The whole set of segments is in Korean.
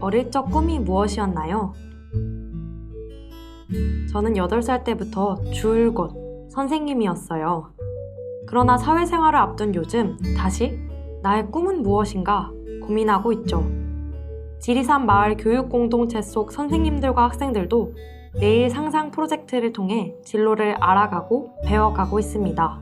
어릴 적 꿈이 무엇이었나요? 저는 8살 때부터 줄곧 선생님이었어요. 그러나 사회생활을 앞둔 요즘 다시 나의 꿈은 무엇인가 고민하고 있죠. 지리산 마을 교육공동체 속 선생님들과 학생들도 내일 상상 프로젝트를 통해 진로를 알아가고 배워가고 있습니다.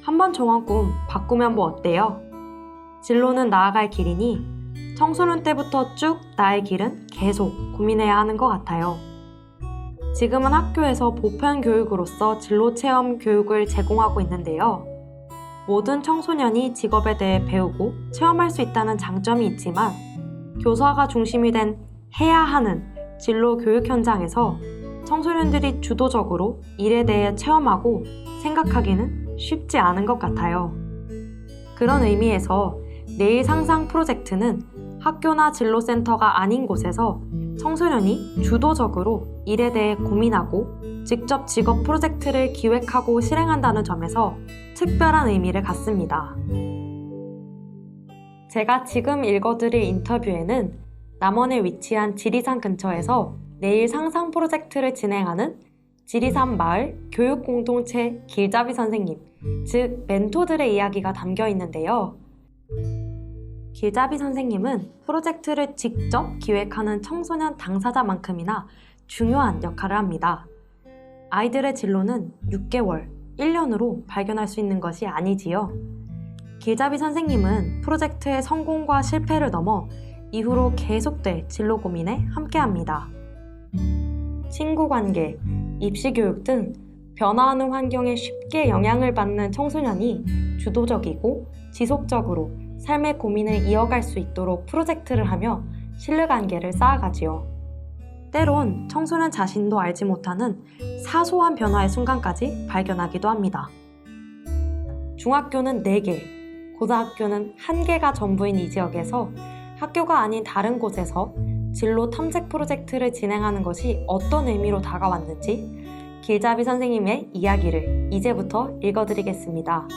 한번 정한 꿈 바꾸면 뭐 어때요? 진로는 나아갈 길이니 청소년 때부터 쭉 나의 길은 계속 고민해야 하는 것 같아요. 지금은 학교에서 보편 교육으로서 진로 체험 교육을 제공하고 있는데요. 모든 청소년이 직업에 대해 배우고 체험할 수 있다는 장점이 있지만 교사가 중심이 된 해야 하는 진로 교육 현장에서 청소년들이 주도적으로 일에 대해 체험하고 생각하기는 쉽지 않은 것 같아요. 그런 의미에서 내일 상상 프로젝트는 학교나 진로센터가 아닌 곳에서 청소년이 주도적으로 일에 대해 고민하고 직접 직업 프로젝트를 기획하고 실행한다는 점에서 특별한 의미를 갖습니다. 제가 지금 읽어드릴 인터뷰에는 남원에 위치한 지리산 근처에서 내일 상상 프로젝트를 진행하는 지리산 마을 교육공동체 길잡이 선생님, 즉 멘토들의 이야기가 담겨 있는데요. 길잡이 선생님은 프로젝트를 직접 기획하는 청소년 당사자만큼이나 중요한 역할을 합니다. 아이들의 진로는 6개월, 1년으로 발견할 수 있는 것이 아니지요. 길잡이 선생님은 프로젝트의 성공과 실패를 넘어 이후로 계속될 진로 고민에 함께합니다. 친구 관계, 입시 교육 등 변화하는 환경에 쉽게 영향을 받는 청소년이 주도적이고 지속적으로 삶의 고민을 이어갈 수 있도록 프로젝트를 하며 신뢰관계를 쌓아가지요. 때론 청소년 자신도 알지 못하는 사소한 변화의 순간까지 발견하기도 합니다. 중학교는 4개, 고등학교는 1개가 전부인 이 지역에서 학교가 아닌 다른 곳에서 진로 탐색 프로젝트를 진행하는 것이 어떤 의미로 다가왔는지 길잡이 선생님의 이야기를 이제부터 읽어드리겠습니다.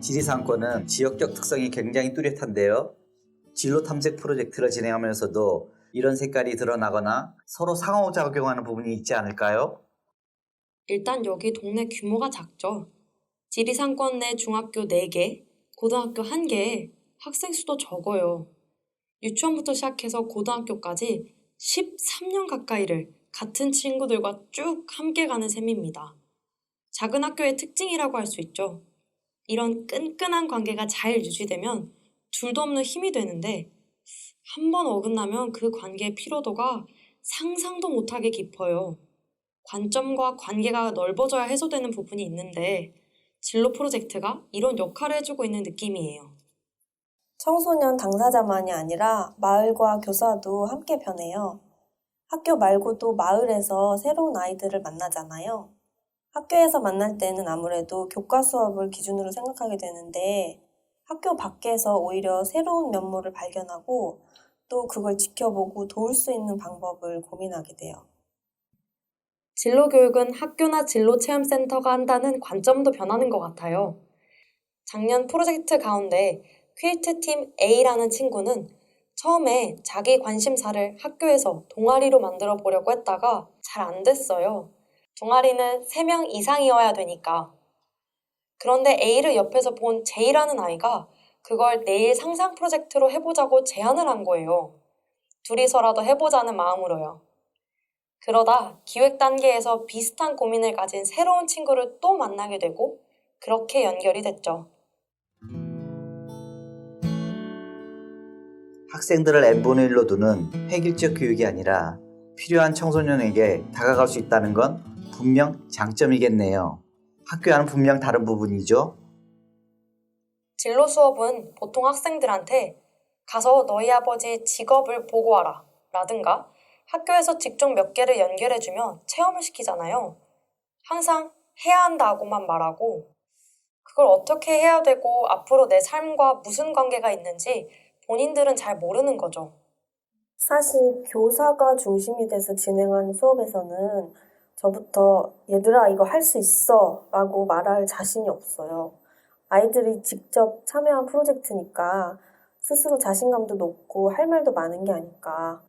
지리산권은 지역적 특성이 굉장히 뚜렷한데요. 진로 탐색 프로젝트를 진행하면서도 이런 색깔이 드러나거나 서로 상호작용하는 부분이 있지 않을까요? 일단 여기 동네 규모가 작죠. 지리산권 내 중학교 4개, 고등학교 1개에 학생 수도 적어요. 유치원부터 시작해서 고등학교까지 13년 가까이를 같은 친구들과 쭉 함께 가는 셈입니다. 작은 학교의 특징이라고 할 수 있죠. 이런 끈끈한 관계가 잘 유지되면 둘도 없는 힘이 되는데 한 번 어긋나면 그 관계의 피로도가 상상도 못하게 깊어요. 관점과 관계가 넓어져야 해소되는 부분이 있는데 진로 프로젝트가 이런 역할을 해주고 있는 느낌이에요. 청소년 당사자만이 아니라 마을과 교사도 함께 변해요. 학교 말고도 마을에서 새로운 아이들을 만나잖아요. 학교에서 만날 때는 아무래도 교과 수업을 기준으로 생각하게 되는데 학교 밖에서 오히려 새로운 면모를 발견하고 또 그걸 지켜보고 도울 수 있는 방법을 고민하게 돼요. 진로교육은 학교나 진로체험센터가 한다는 관점도 변하는 것 같아요. 작년 프로젝트 가운데 퀼트팀 A라는 친구는 처음에 자기 관심사를 학교에서 동아리로 만들어 보려고 했다가 잘 안 됐어요. 동아리는 3명 이상이어야 되니까. 그런데 A를 옆에서 본 J라는 아이가 그걸 내일 상상 프로젝트로 해보자고 제안을 한 거예요. 둘이서라도 해보자는 마음으로요. 그러다 기획 단계에서 비슷한 고민을 가진 새로운 친구를 또 만나게 되고 그렇게 연결이 됐죠. 학생들을 n분의 1로 두는 획일적 교육이 아니라 필요한 청소년에게 다가갈 수 있다는 건 분명 장점이겠네요. 학교와는 분명 다른 부분이죠. 진로 수업은 보통 학생들한테 가서 너희 아버지 직업을 보고 와라 라든가 학교에서 직종 몇 개를 연결해주면 체험을 시키잖아요. 항상 해야 한다고만 말하고 그걸 어떻게 해야 되고 앞으로 내 삶과 무슨 관계가 있는지 본인들은 잘 모르는 거죠. 사실 교사가 중심이 돼서 진행하는 수업에서는 저부터 얘들아 이거 할 수 있어 라고 말할 자신이 없어요. 아이들이 직접 참여한 프로젝트니까 스스로 자신감도 높고 할 말도 많은 게 아닐까.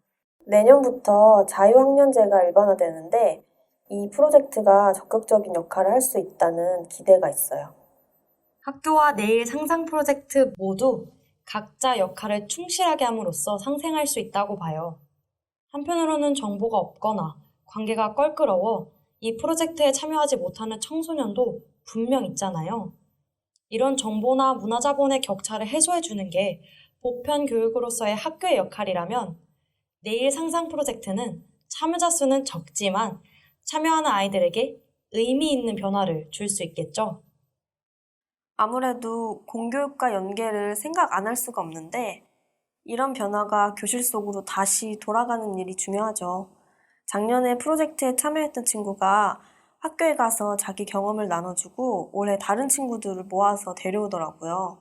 내년부터 자유학년제가 일반화되는데 이 프로젝트가 적극적인 역할을 할 수 있다는 기대가 있어요. 학교와 내일 상상 프로젝트 모두 각자 역할을 충실하게 함으로써 상생할 수 있다고 봐요. 한편으로는 정보가 없거나 관계가 껄끄러워 이 프로젝트에 참여하지 못하는 청소년도 분명 있잖아요. 이런 정보나 문화자본의 격차를 해소해주는 게 보편 교육으로서의 학교의 역할이라면 내일 상상 프로젝트는 참여자 수는 적지만 참여하는 아이들에게 의미 있는 변화를 줄 수 있겠죠. 아무래도 공교육과 연계를 생각 안 할 수가 없는데 이런 변화가 교실 속으로 다시 돌아가는 일이 중요하죠. 작년에 프로젝트에 참여했던 친구가 학교에 가서 자기 경험을 나눠주고 올해 다른 친구들을 모아서 데려오더라고요.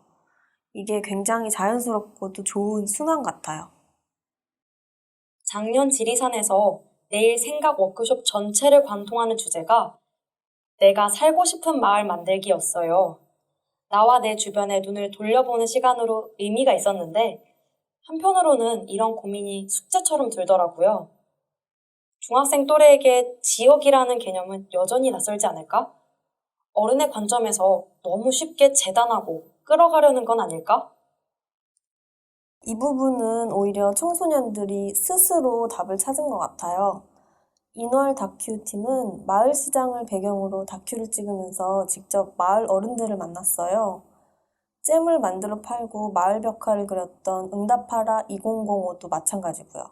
이게 굉장히 자연스럽고도 좋은 순환 같아요. 작년 지리산에서 내일 생각 워크숍 전체를 관통하는 주제가 내가 살고 싶은 마을 만들기였어요. 나와 내 주변에 눈을 돌려보는 시간으로 의미가 있었는데 한편으로는 이런 고민이 숙제처럼 들더라고요. 중학생 또래에게 지역이라는 개념은 여전히 낯설지 않을까? 어른의 관점에서 너무 쉽게 재단하고 끌어가려는 건 아닐까? 이 부분은 오히려 청소년들이 스스로 답을 찾은 것 같아요. 인월 다큐팀은 마을 시장을 배경으로 다큐를 찍으면서 직접 마을 어른들을 만났어요. 잼을 만들어 팔고 마을 벽화를 그렸던 응답하라 2005도 마찬가지고요.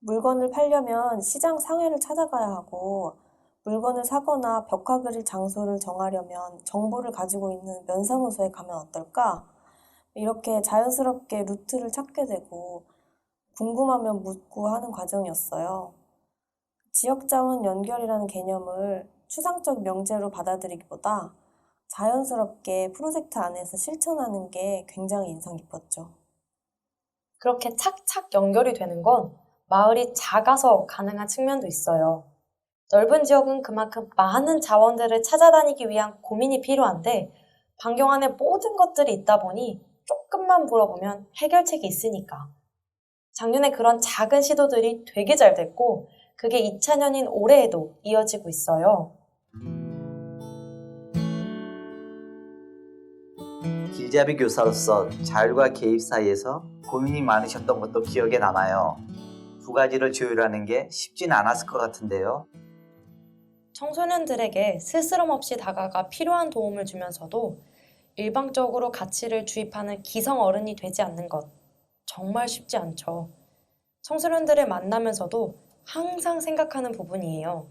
물건을 팔려면 시장 상회를 찾아가야 하고 물건을 사거나 벽화 그릴 장소를 정하려면 정보를 가지고 있는 면사무소에 가면 어떨까? 이렇게 자연스럽게 루트를 찾게 되고 궁금하면 묻고 하는 과정이었어요. 지역자원 연결이라는 개념을 추상적 명제로 받아들이기보다 자연스럽게 프로젝트 안에서 실천하는 게 굉장히 인상 깊었죠. 그렇게 착착 연결이 되는 건 마을이 작아서 가능한 측면도 있어요. 넓은 지역은 그만큼 많은 자원들을 찾아다니기 위한 고민이 필요한데 반경 안에 모든 것들이 있다 보니 조금만 물어보면 해결책이 있으니까. 작년에 그런 작은 시도들이 되게 잘 됐고 그게 2차년인 올해에도 이어지고 있어요. 길잡이 교사로서 자율과 개입 사이에서 고민이 많으셨던 것도 기억에 남아요. 두 가지를 조율하는 게 쉽진 않았을 것 같은데요. 청소년들에게 스스럼 없이 다가가 필요한 도움을 주면서도 일방적으로 가치를 주입하는 기성 어른이 되지 않는 것 정말 쉽지 않죠. 청소년들을 만나면서도 항상 생각하는 부분이에요.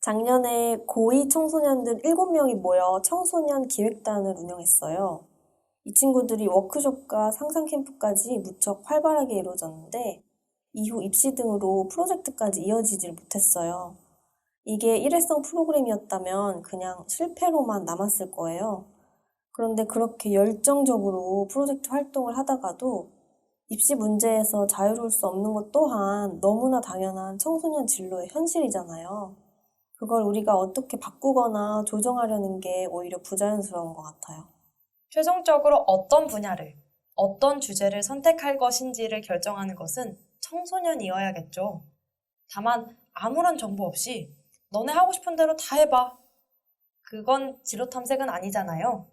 작년에 고2 청소년들 7명이 모여 청소년 기획단을 운영했어요. 이 친구들이 워크숍과 상상 캠프까지 무척 활발하게 이루어졌는데 이후 입시 등으로 프로젝트까지 이어지질 못했어요. 이게 일회성 프로그램이었다면 그냥 실패로만 남았을 거예요. 그런데 그렇게 열정적으로 프로젝트 활동을 하다가도 입시 문제에서 자유로울 수 없는 것 또한 너무나 당연한 청소년 진로의 현실이잖아요. 그걸 우리가 어떻게 바꾸거나 조정하려는 게 오히려 부자연스러운 것 같아요. 최종적으로 어떤 분야를, 어떤 주제를 선택할 것인지를 결정하는 것은 청소년이어야겠죠. 다만 아무런 정보 없이 너네 하고 싶은 대로 다 해봐. 그건 진로 탐색은 아니잖아요.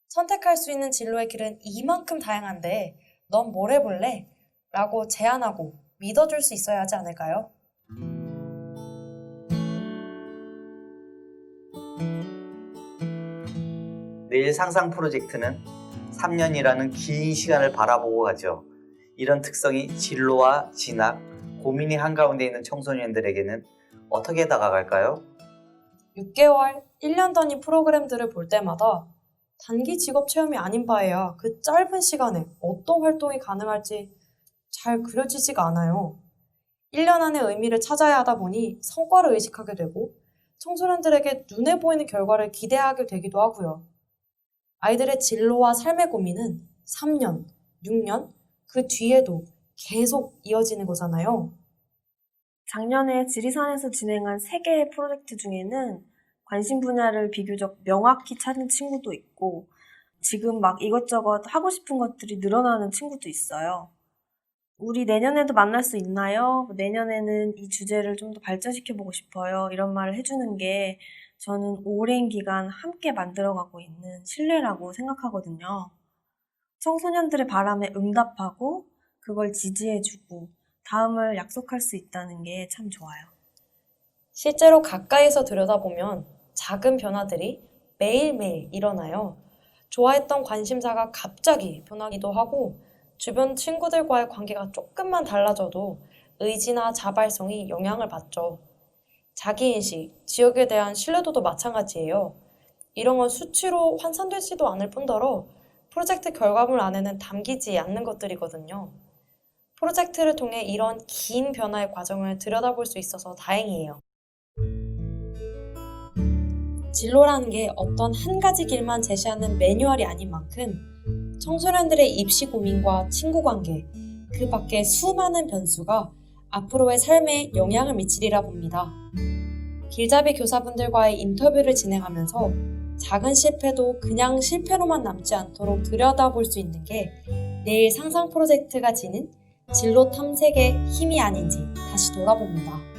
선택할 수 있는 진로의 길은 이만큼 다양한데 넌 뭘 해볼래? 라고 제안하고 믿어줄 수 있어야 하지 않을까요? 내일 상상 프로젝트는 3년이라는 긴 시간을 바라보고 가죠. 이런 특성이 진로와 진학, 고민이 한가운데 있는 청소년들에게는 어떻게 다가갈까요? 6개월, 1년 단위 프로그램들을 볼 때마다 단기 직업 체험이 아닌 바에야 그 짧은 시간에 어떤 활동이 가능할지 잘 그려지지가 않아요. 1년 안에 의미를 찾아야 하다 보니 성과를 의식하게 되고 청소년들에게 눈에 보이는 결과를 기대하게 되기도 하고요. 아이들의 진로와 삶의 고민은 3년, 6년, 그 뒤에도 계속 이어지는 거잖아요. 작년에 지리산에서 진행한 3개의 프로젝트 중에는 관심 분야를 비교적 명확히 찾은 친구도 있고 지금 막 이것저것 하고 싶은 것들이 늘어나는 친구도 있어요. 우리 내년에도 만날 수 있나요? 내년에는 이 주제를 좀 더 발전시켜보고 싶어요. 이런 말을 해주는 게 저는 오랜 기간 함께 만들어가고 있는 신뢰라고 생각하거든요. 청소년들의 바람에 응답하고 그걸 지지해주고 다음을 약속할 수 있다는 게 참 좋아요. 실제로 가까이서 들여다보면 작은 변화들이 매일매일 일어나요. 좋아했던 관심사가 갑자기 변하기도 하고 주변 친구들과의 관계가 조금만 달라져도 의지나 자발성이 영향을 받죠. 자기인식, 지역에 대한 신뢰도도 마찬가지예요. 이런 건 수치로 환산되지도 않을 뿐더러 프로젝트 결과물 안에는 담기지 않는 것들이거든요. 프로젝트를 통해 이런 긴 변화의 과정을 들여다볼 수 있어서 다행이에요. 진로라는 게 어떤 한 가지 길만 제시하는 매뉴얼이 아닌 만큼 청소년들의 입시 고민과 친구 관계, 그 밖에 수많은 변수가 앞으로의 삶에 영향을 미치리라 봅니다. 길잡이 교사분들과의 인터뷰를 진행하면서 작은 실패도 그냥 실패로만 남지 않도록 들여다볼 수 있는 게 내일 상상 프로젝트가 지닌 진로 탐색의 힘이 아닌지 다시 돌아봅니다.